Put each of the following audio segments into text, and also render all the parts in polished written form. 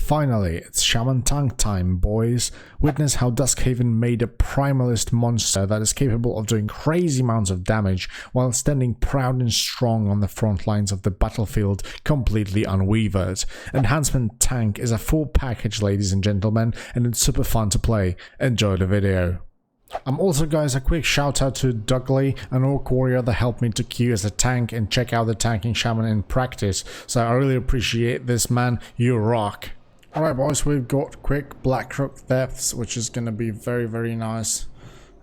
Finally, it's Shaman tank time, boys. Witness how Duskhaven made a primalist monster that is capable of doing crazy amounts of damage while standing proud and strong on the front lines of the battlefield, completely unweavered. Enhancement tank is a full package, ladies and gentlemen, and it's super fun to play. Enjoy the video. Also, guys, a quick shout out to Dougley, an orc warrior that helped me to queue as a tank and check out the tanking shaman in practice. So I really appreciate this, man. You rock. Alright, boys, we've got quick Blackrock depths, which is gonna be very nice.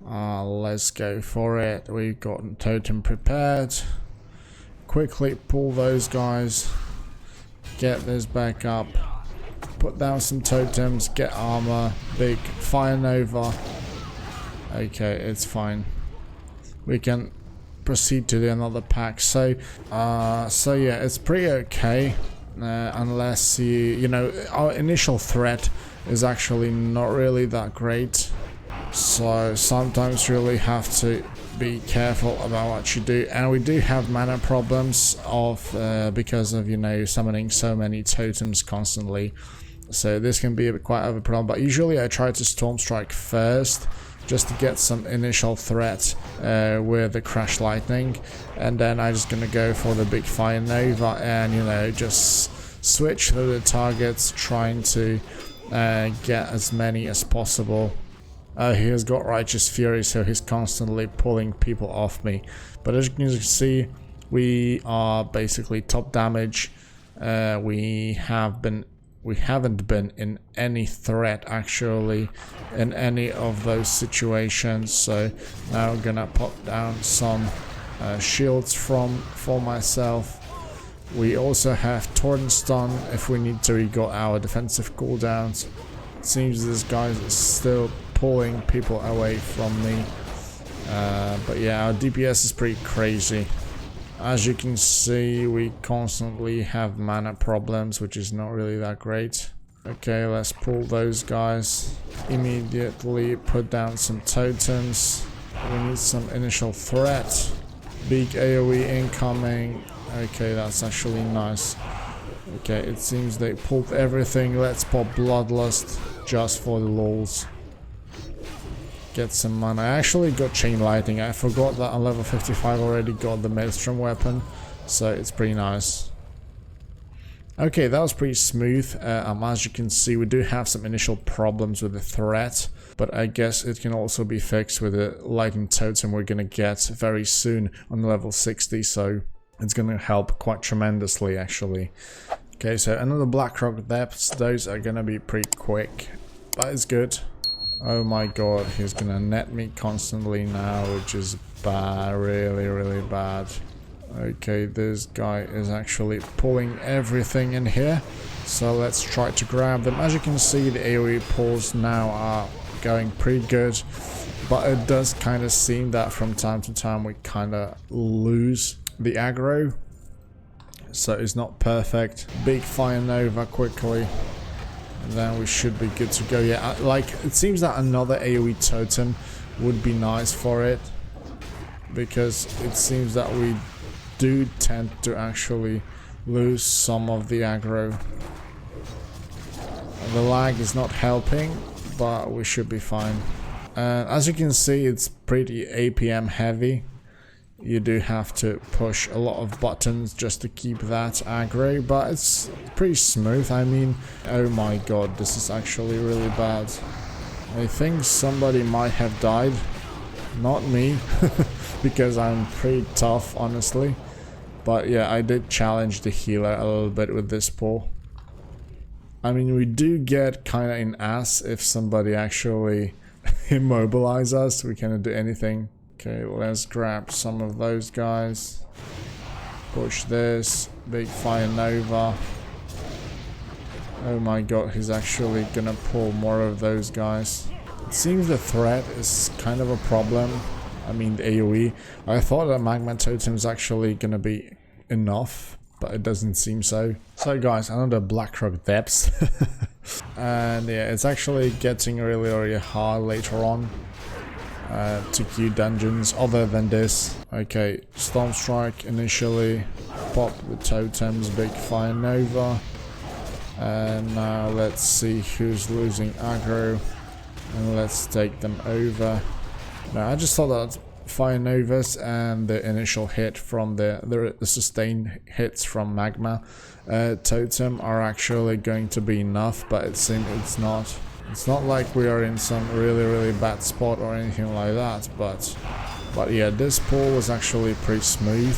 Let's go for it. We've got totem prepared. Quickly pull those guys. Get this back up. Put down some totems. Get armor. Big Fire Nova. Okay, it's fine. We can proceed to another pack. So yeah, it's pretty okay. Unless you know, our initial threat is actually not really that great. So sometimes you really have to be careful about what you do. And we do have mana problems because of, you know, summoning so many totems constantly. So this can be quite of a problem. But usually I try to Storm Strike first, just to get some initial threat with the Crash Lightning, and then I'm just gonna go for the big Fire Nova and, you know, just switch through the targets, trying to get as many as possible. He has got Righteous Fury, so he's constantly pulling people off me. But as you can see, we are basically top damage. We haven't been in any threat actually in any of those situations, so now I'm gonna pop down some shields for myself. We also have Torrent Stun if we need to. We got our defensive cooldowns. It seems this guy is still pulling people away from me, but yeah, our DPS is pretty crazy. As you can see, we constantly have mana problems, which is not really that great. Okay, let's pull those guys. Immediately put down some totems. We need some initial threat. Big AoE incoming. Okay, that's actually nice. Okay, it seems they pulled everything. Let's pop Bloodlust just for the lols. Get some mana. I actually got Chain Lightning. I forgot that on level 55 already got the Maelstrom weapon, so it's pretty nice. Okay, that was pretty smooth. As you can see, we do have some initial problems with the threat, but I guess it can also be fixed with the Lightning Totem we're gonna get very soon on level 60, so it's gonna help quite tremendously actually. Okay, so another Blackrock depths. Those are gonna be pretty quick, but it's good. Oh my god, he's gonna net me constantly now, which is bad, really bad. Okay, this guy is actually pulling everything in here, so let's try to grab them. As you can see, the AoE pulls now are going pretty good, but it does kind of seem that from time to time we kind of lose the aggro, so it's not perfect. Big Fire Nova quickly. And then we should be good to go. Yeah, like, it seems that another AoE totem would be nice for it, because it seems that we do tend to actually lose some of the aggro. The lag is not helping, but we should be fine. As you can see, it's pretty APM heavy. You do have to push a lot of buttons just to keep that aggro, but it's pretty smooth. I mean, oh my god, this is actually really bad. I think somebody might have died. Not me, because I'm pretty tough, honestly. But yeah, I did challenge the healer a little bit with this pull. I mean, we do get kind of in ass if somebody actually immobilize us. We cannot do anything. Okay, let's grab some of those guys. Push this. Big Fire Nova. Oh my god, he's actually gonna pull more of those guys. It seems the threat is kind of a problem. I mean, the AoE. I thought that Magma Totem is actually gonna be enough, but it doesn't seem so. So guys, another Blackrock depths. And yeah, it's actually getting really hard later on. To queue dungeons other than this. Okay, Storm Strike initially, pop the totems, Big Fire Nova. And now let's see who's losing aggro, and let's take them over. Now I just thought that Fire Novas and the initial hit from the sustained hits from Magma Totem are actually going to be enough, but it seems it's not. It's not like we are in some really bad spot or anything like that, but yeah, this pull was actually pretty smooth.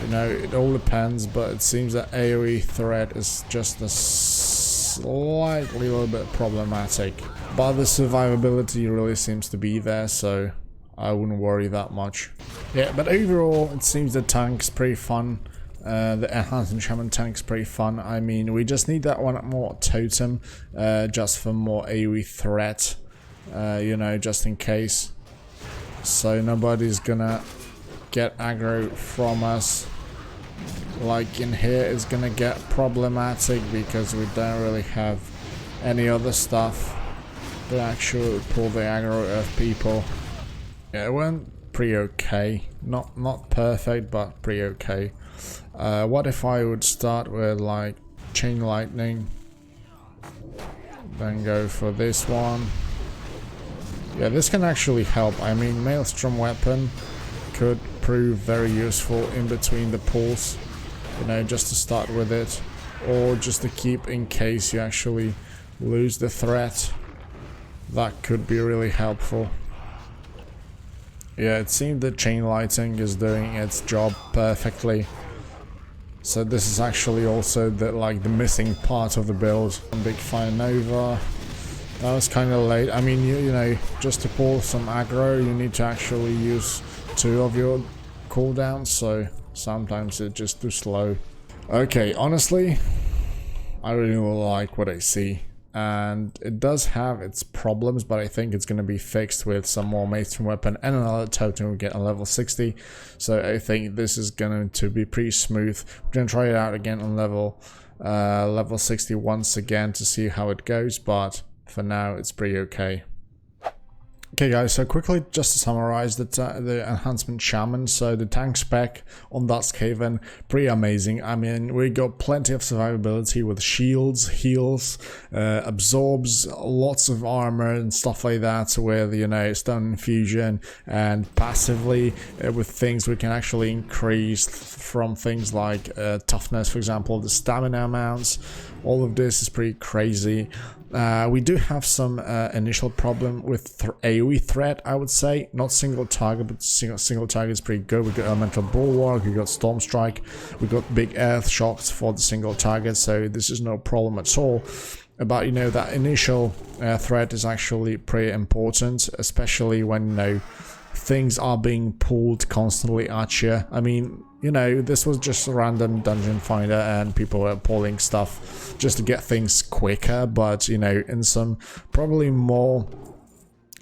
You know, it all depends, but it seems that AoE threat is just a slightly little bit problematic. But the survivability really seems to be there, so I wouldn't worry that much. Yeah, but overall, it seems the tank's pretty fun. The Enhancement Shaman tank's pretty fun. I mean, we just need that one more totem, just for more AoE threat, you know, just in case. So nobody's gonna get aggro from us. Like in here is gonna get problematic because we don't really have any other stuff that actually pull the aggro of people. Yeah, it went pretty okay. Not perfect, but pretty okay. What if I would start with like Chain Lightning, then go for this one? Yeah, this can actually help. I mean, Maelstrom Weapon could prove very useful in between the pulls, you know, just to start with it, or just to keep in case you actually lose the threat. That could be really helpful. Yeah, it seems that Chain Lightning is doing its job perfectly. So this is actually also the missing part of the build. Big Fire Nova. That was kind of late. I mean, you know, just to pull some aggro, you need to actually use 2 of your cooldowns, so sometimes it's just too slow. Okay, honestly, I really like what I see. And it does have its problems, but I think it's going to be fixed with some more Maelstrom Weapon and another totem we get on level 60. So I think this is going to be pretty smooth. We're going to try it out again on level 60 once again to see how it goes, but for now it's pretty okay. Okay guys, so quickly just to summarize the Enhancement Shaman. So the tank spec on Duskhaven, pretty amazing. I mean, we got plenty of survivability with shields, heals, absorbs, lots of armor and stuff like that with, you know, stone infusion, and passively with things we can actually increase from things like toughness, for example, the stamina amounts. All of this is pretty crazy. We do have some initial problem with AoE threat, I would say. Not single target, but single target is pretty good. We got Elemental Bulwark, we got Storm Strike, we got big Earth Shocks for the single target, so this is no problem at all. But, you know, that initial threat is actually pretty important, especially when, you know, things are being pulled constantly at you. I mean, you know, this was just a random dungeon finder and people were pulling stuff just to get things quicker, but, you know, in some probably more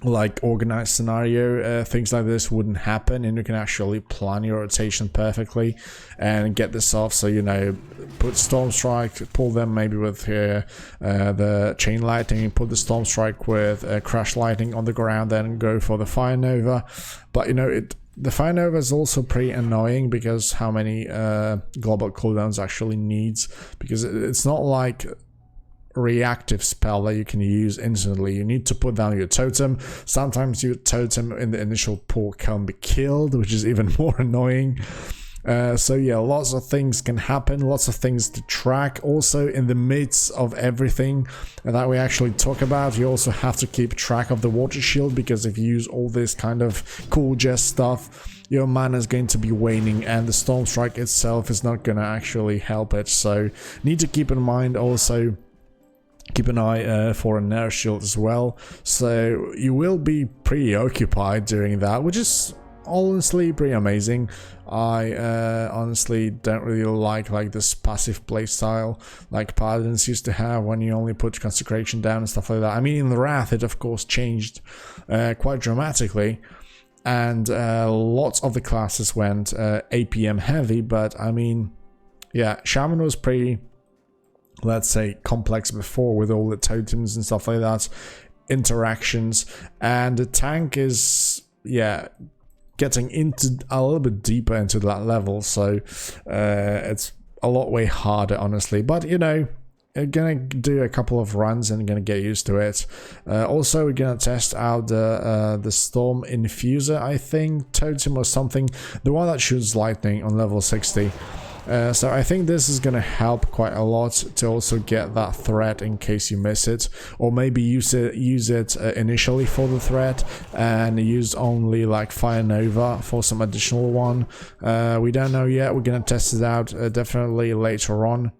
like organized scenario, things like this wouldn't happen, and you can actually plan your rotation perfectly and get this off. So, you know, put Storm Strike, pull them maybe with the Chain Lightning, put the Storm Strike with Crash Lightning on the ground, then go for the Fire Nova. But, you know, the Fire Nova is also pretty annoying because how many global cooldowns actually needs, because it's not like reactive spell that you can use instantly. You need to put down your totem. Sometimes your totem in the initial pull can be killed, which is even more annoying. So yeah, lots of things can happen, lots of things to track. Also, in the midst of everything that we actually talk about, you also have to keep track of the water shield, because if you use all this kind of cool jest stuff, your mana is going to be waning, and the Storm Strike itself is not going to actually help it. So need to keep in mind also, keep an eye for a Nair shield as well. So you will be pretty occupied during that, which is honestly pretty amazing. I honestly don't really like this passive playstyle like Paladins used to have, when you only put Consecration down and stuff like that. I mean, in the Wrath it of course changed quite dramatically, and lots of the classes went APM heavy, but I mean, yeah, Shaman was pretty, let's say, complex before with all the totems and stuff like that, interactions, and the tank is, yeah, getting into a little bit deeper into that level. So it's a lot way harder, honestly. But you know, I'm gonna do a couple of runs and gonna get used to it. Also, we're gonna test out the Storm Infuser, I think, totem or something, the one that shoots lightning on level 60. So I think this is gonna help quite a lot to also get that threat in case you miss it, or maybe use it initially for the threat and use only like Fire Nova for some additional one. We don't know yet. We're gonna test it out definitely later on.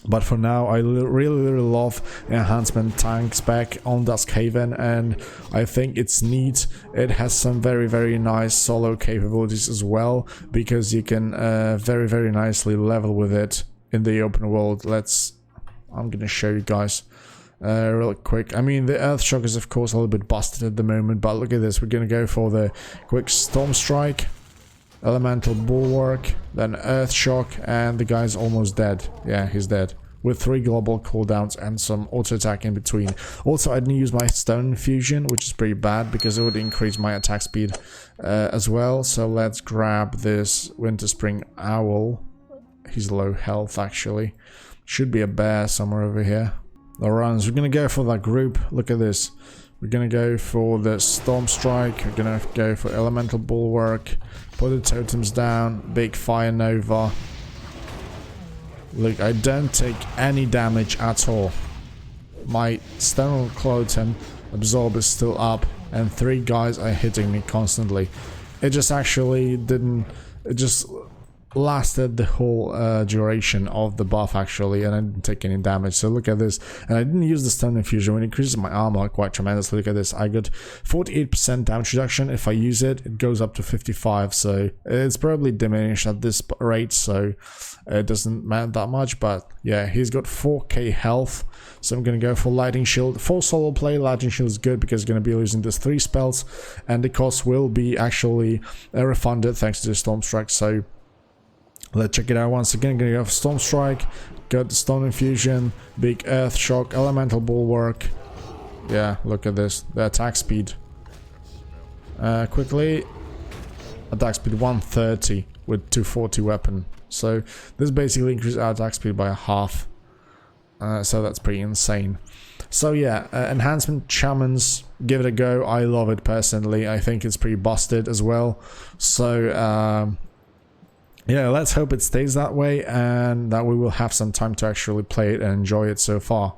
But for now, I really love Enhancement tank spec on Duskhaven, and I think it's neat. It has some very nice solo capabilities as well, because you can very nicely level with it in the open world. I'm gonna show you guys real quick. I mean, the Earth Shock is of course a little bit busted at the moment, but look at this. We're gonna go for the quick Storm Strike, Elemental Bulwark, then Earth Shock, and the guy's almost dead. Yeah, he's dead. With 3 global cooldowns and some auto attack in between. Also, I didn't use my Stone Infusion, which is pretty bad because it would increase my attack speed as well. So let's grab this Winter Spring Owl. He's low health actually. Should be a bear somewhere over here. The runs. We're gonna go for that group. Look at this. We're gonna go for the Storm Strike. We're gonna go for Elemental Bulwark. Put the totems down. Big Fire Nova. Look, I don't take any damage at all. My Stone Totem Absorb is still up, and 3 guys are hitting me constantly. It just actually didn't. It just lasted the whole duration of the buff actually, and I didn't take any damage. So look at this, and I didn't use the Stone Infusion, when it increases my armor quite tremendously. Look at this, I got 48% damage reduction. If I use it, it goes up to 55, so it's probably diminished at this rate, so it doesn't matter that much. But yeah, he's got 4k health, so I'm gonna go for Lightning Shield. For solo play, Lightning Shield is good because I'm gonna be using these 3 spells, and the cost will be actually refunded thanks to the Storm Strike. So let's check it out once again. Gonna go for Storm Strike, got the Stone Infusion, big Earth Shock, Elemental Bulwark. Yeah, look at this, the attack speed. Quickly, attack speed 130 with 240 weapon. So this basically increases our attack speed by 1/2. So that's pretty insane. So yeah, Enhancement Shamans, give it a go. I love it personally. I think it's pretty busted as well. So yeah, let's hope it stays that way and that we will have some time to actually play it and enjoy it so far.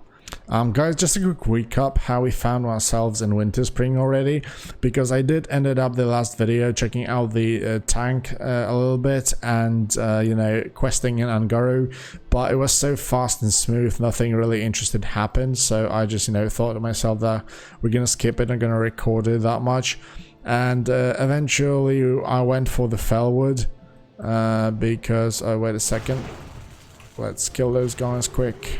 Guys, just a quick recap how we found ourselves in Winter Spring already, because I did ended up the last video checking out the tank a little bit and you know, questing in Angaro, but it was so fast and smooth, nothing really interesting happened. So I just, you know, thought to myself that we're gonna skip it, I'm gonna record it that much. And eventually I went for the Fellwood. Because wait a second, let's kill those guys quick.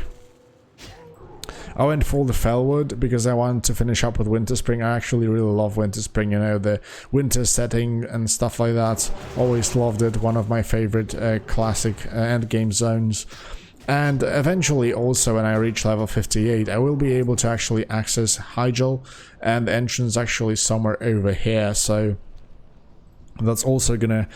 I went for the Fellwood because I wanted to finish up with Winter Spring. I actually really love Winter Spring, you know, the winter setting and stuff like that. Always loved it, one of my favorite classic endgame zones. And eventually also when I reach level 58, I will be able to actually access Hyjal, and the entrance actually somewhere over here, so that's also gonna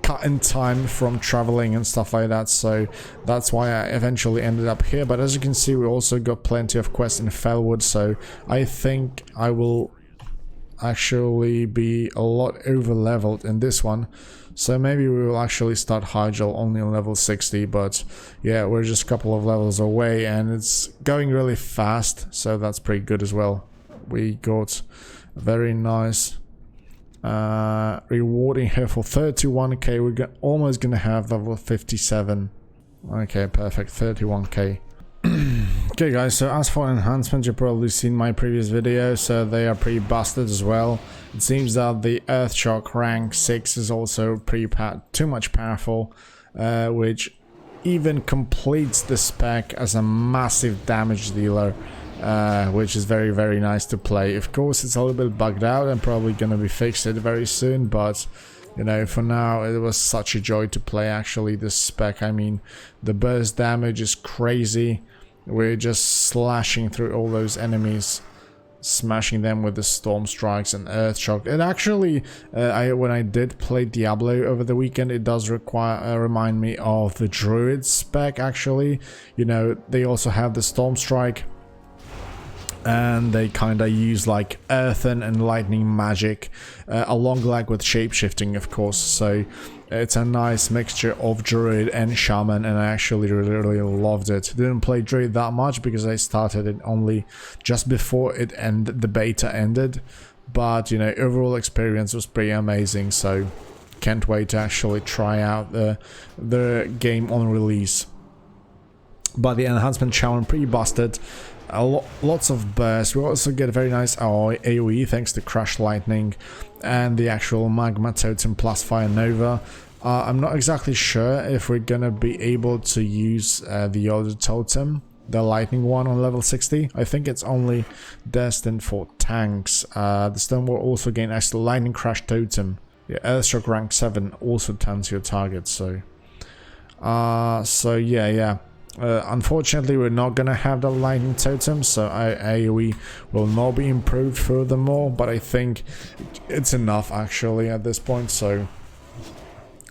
cut in time from traveling and stuff like that. So that's why I eventually ended up here. But as you can see, we also got plenty of quests in Fellwood, so I think I will actually be a lot over leveled in this one. So maybe we will actually start Hyjal only on level 60, but yeah, we're just a couple of levels away and it's going really fast, so that's pretty good as well. We got a very nice rewarding here for 31k. We're almost gonna have level 57. Okay, perfect, 31k. Okay guys, so as for enhancements, you've probably seen my previous video, so they are pretty busted as well. It seems that the Earth Shock rank 6 is also pretty too much powerful, which even completes the spec as a massive damage dealer, which is very nice to play. Of course, it's a little bit bugged out and probably gonna be fixed very soon, but you know, for now it was such a joy to play actually this spec. I mean, the burst damage is crazy. We're just slashing through all those enemies smashing them with the storm strikes and earth shock. And actually, when I did play Diablo over the weekend, it does remind me of the druid spec. Actually, you know, they also have the storm strike, and they kind of use like earthen and lightning magic, along like with shapeshifting, of course. So it's a nice mixture of druid and shaman, and I actually really loved it. Didn't play druid that much because I started it only just before the beta ended, but you know, overall experience was pretty amazing. So can't wait to actually try out the game on release. But the enhancement Shaman pretty busted. Lots of bursts. We also get a very nice AoE thanks to Crash Lightning and the actual Magma Totem plus Fire Nova. I'm not exactly sure if we're gonna be able to use the other totem, the Lightning one, on level 60. I think it's only destined for tanks. The stone will also gain actual Lightning Crash Totem. Yeah, Earthshock rank 7 also turns your target. So yeah. Unfortunately, we're not gonna have the lightning totem, so AoE will not be improved furthermore, but I think it's enough actually at this point, so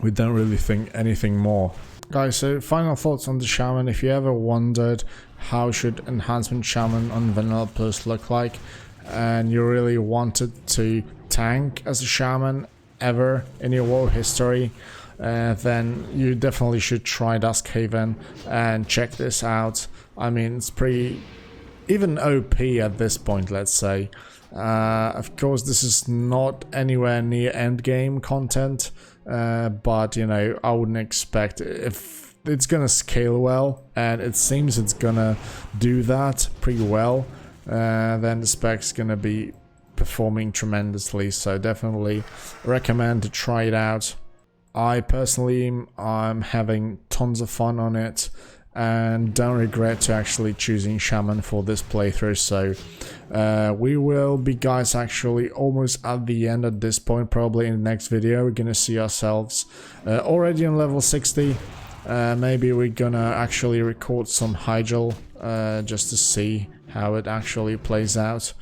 we don't really think anything more. Guys, so final thoughts on the Shaman. If you ever wondered how should Enhancement Shaman on Vanilla Plus look like, and you really wanted to tank as a Shaman ever in your WoW history, then you definitely should try Duskhaven and check this out. I mean, it's pretty even OP at this point, let's say. Of course, this is not anywhere near endgame content, but you know, I wouldn't expect, if it's gonna scale well, and it seems it's gonna do that pretty well, then the spec's gonna be performing tremendously. So definitely recommend to try it out. I personally am having tons of fun on it and don't regret to actually choosing Shaman for this playthrough. So we will be, guys, actually almost at the end at this point. Probably in the next video we're gonna see ourselves already on level 60. Maybe we're gonna actually record some Hyjal just to see how it actually plays out.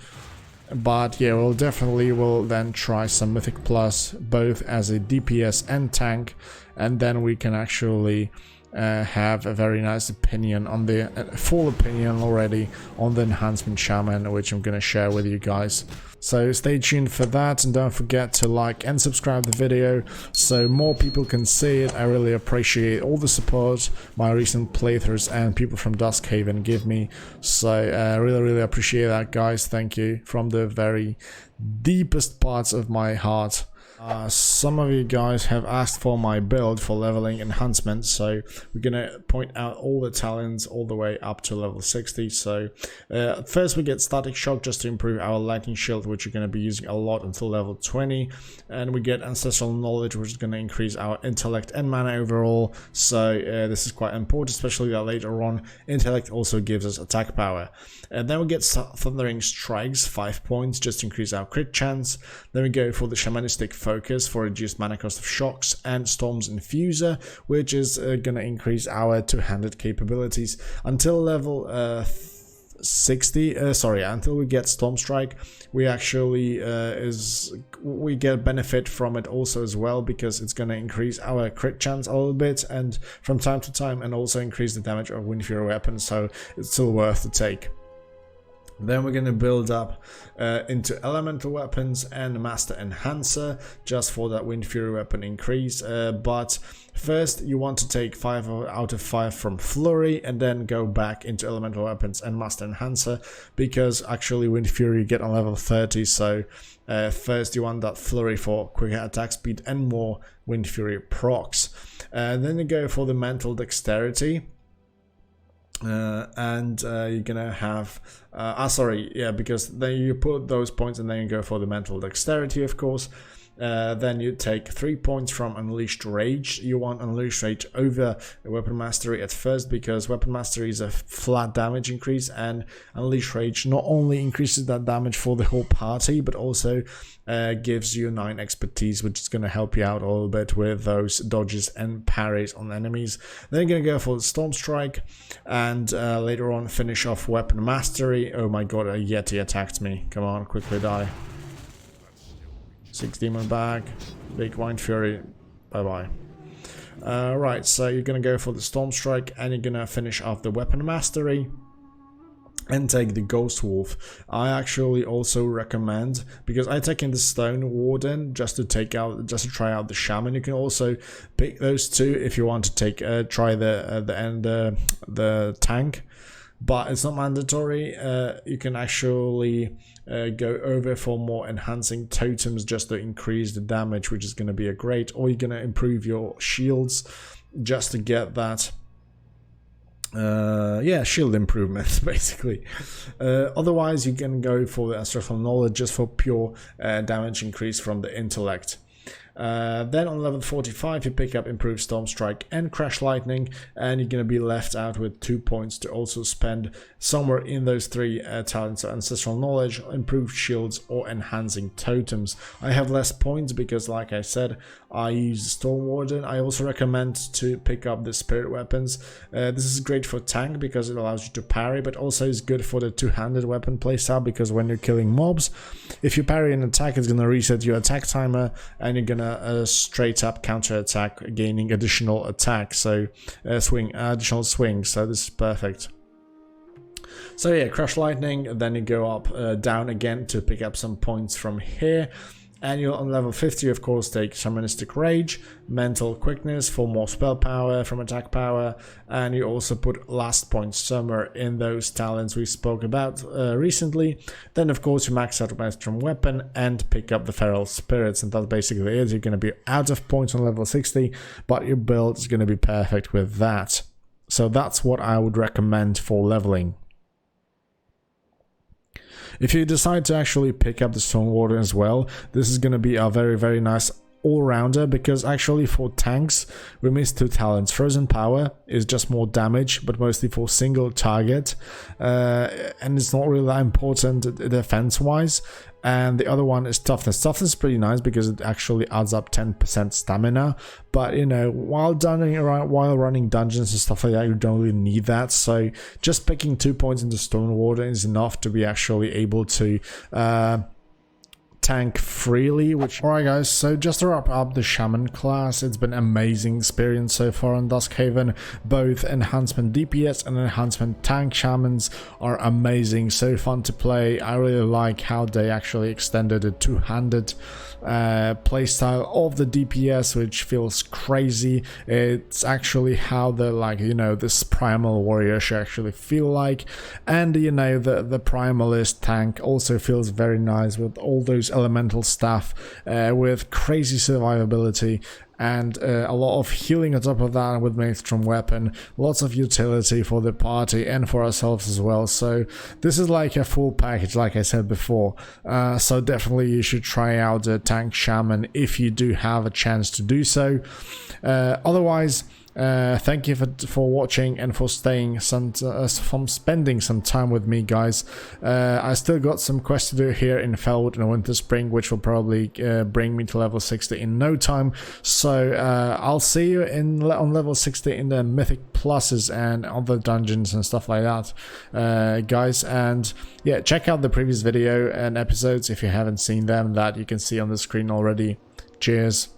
But yeah, we'll definitely then try some Mythic Plus, both as a DPS and tank, and then we can actually have a very nice opinion on the full opinion already on the Enhancement Shaman, which I'm gonna share with you guys. So stay tuned for that, and don't forget to like and subscribe the video so more people can see it. I really appreciate all the support my recent playthroughs and people from Duskhaven give me. So really appreciate that, guys. Thank you from the very deepest parts of my heart. Some of you guys have asked for my build for leveling enhancement, so we're gonna point out all the talents all the way up to level 60. So first we get Static Shock just to improve our lightning shield, which you're gonna be using a lot until level 20, and we get Ancestral Knowledge, which is gonna increase our intellect and mana overall. So this is quite important, especially that later on intellect also gives us attack power. And then we get Thundering Strikes, 5 points, just to increase our crit chance. Then we go for the Shamanistic Focus for reduced mana cost of shocks, and Storm's Infuser, which is gonna increase our two-handed capabilities until level 60. Until we get Storm Strike. We actually we get benefit from it also as well, because it's gonna increase our crit chance a little bit and from time to time, and also increase the damage of Wind Fury weapons, so it's still worth to take. Then we're going to build up into Elemental Weapons and Master Enhancer, just for that Wind Fury weapon increase. But first you want to take 5 out of 5 from Flurry, and then go back into Elemental Weapons and Master Enhancer, because actually Wind Fury you get on level 30. So first you want that Flurry for quicker attack speed and more Wind Fury procs. Then you go for the Mental Dexterity. And you're gonna have because then you put those points and then you go for the Mental Dexterity, of course. Then you take 3 points from Unleashed Rage. You want Unleashed Rage over Weapon Mastery at first, because Weapon Mastery is a flat damage increase, and Unleashed Rage not only increases that damage for the whole party, but also gives you 9 expertise, which is going to help you out a little bit with those dodges and parries on enemies. Then you're going to go for the Storm Strike, and later on finish off Weapon Mastery. Oh my god, a Yeti attacked me. Come on, quickly die. 6 demon back, big Wine Fury, bye bye. Right, so you're gonna go for the Storm Strike, and you're gonna finish off the Weapon Mastery and take the Ghost Wolf. I actually also recommend, because I take in the Stone Warden just to try out the Shaman. You can also pick those two if you want to try the tank. But it's not mandatory. You can actually go over for more enhancing totems just to increase the damage, which is going to be a great, or you're going to improve your shields just to get that shield improvements basically. Otherwise you can go for the Ancestral Knowledge just for pure damage increase from the intellect. Then on level 45 you pick up Improved Storm Strike and Crash Lightning, and you're going to be left out with 2 points to also spend somewhere in those 3 talents: so Ancestral Knowledge, Improved Shields, or Enhancing Totems. I have less points because, like I said, I use Storm Warden. I also recommend to pick up the Spirit Weapons. This is great for tank because it allows you to parry, but also is good for the two-handed weapon playstyle, because when you're killing mobs, if you parry an attack, it's going to reset your attack timer, and you're going to straight up counter attack, gaining additional attack, so additional swing. So this is perfect. So yeah, Crash Lightning, then you go up down again to pick up some points from here. And you'll on level 50 of course take Shamanistic Rage, Mental Quickness for more spell power from attack power, and you also put last point somewhere in those talents we spoke about recently. Then of course you max out Maelstrom Weapon and pick up the Feral Spirits, and that's basically it. You're going to be out of points on level 60, but your build is going to be perfect with that. So that's what I would recommend for leveling. If you decide to actually pick up the Stone Warden as well, this is going to be a very, very nice all-rounder, because actually for tanks we missed 2 talents. Frozen Power is just more damage, but mostly for single target, and it's not really that important defense-wise. And the other one is Toughness. Toughness is pretty nice because it actually adds up 10% stamina, but you know, while running dungeons and stuff like that, you don't really need that. So just picking 2 points into Stone Warden is enough to be actually able to tank freely. Alright guys, so just to wrap up the Shaman class, it's been an amazing experience so far on Duskhaven. Both Enhancement DPS and Enhancement Tank Shamans are amazing, so fun to play. I really like how they actually extended a two-handed playstyle of the DPS, which feels crazy. It's actually how the, like, you know, this primal warrior should actually feel like, and you know, the primalist tank also feels very nice with all those elemental stuff, with crazy survivability and a lot of healing on top of that with Maelstrom Weapon, lots of utility for the party and for ourselves as well. So this is like a full package, like I said before. So definitely you should try out the Tank Shaman if you do have a chance to do so. Otherwise, thank you for watching and for staying from spending some time with me, guys. I still got some quests to do here in Felwood and Winterspring, which will probably bring me to level 60 in no time. So I'll see you on level 60 in the Mythic Pluses and other dungeons and stuff like that, guys. And yeah, check out the previous video and episodes if you haven't seen them, that you can see on the screen already. Cheers.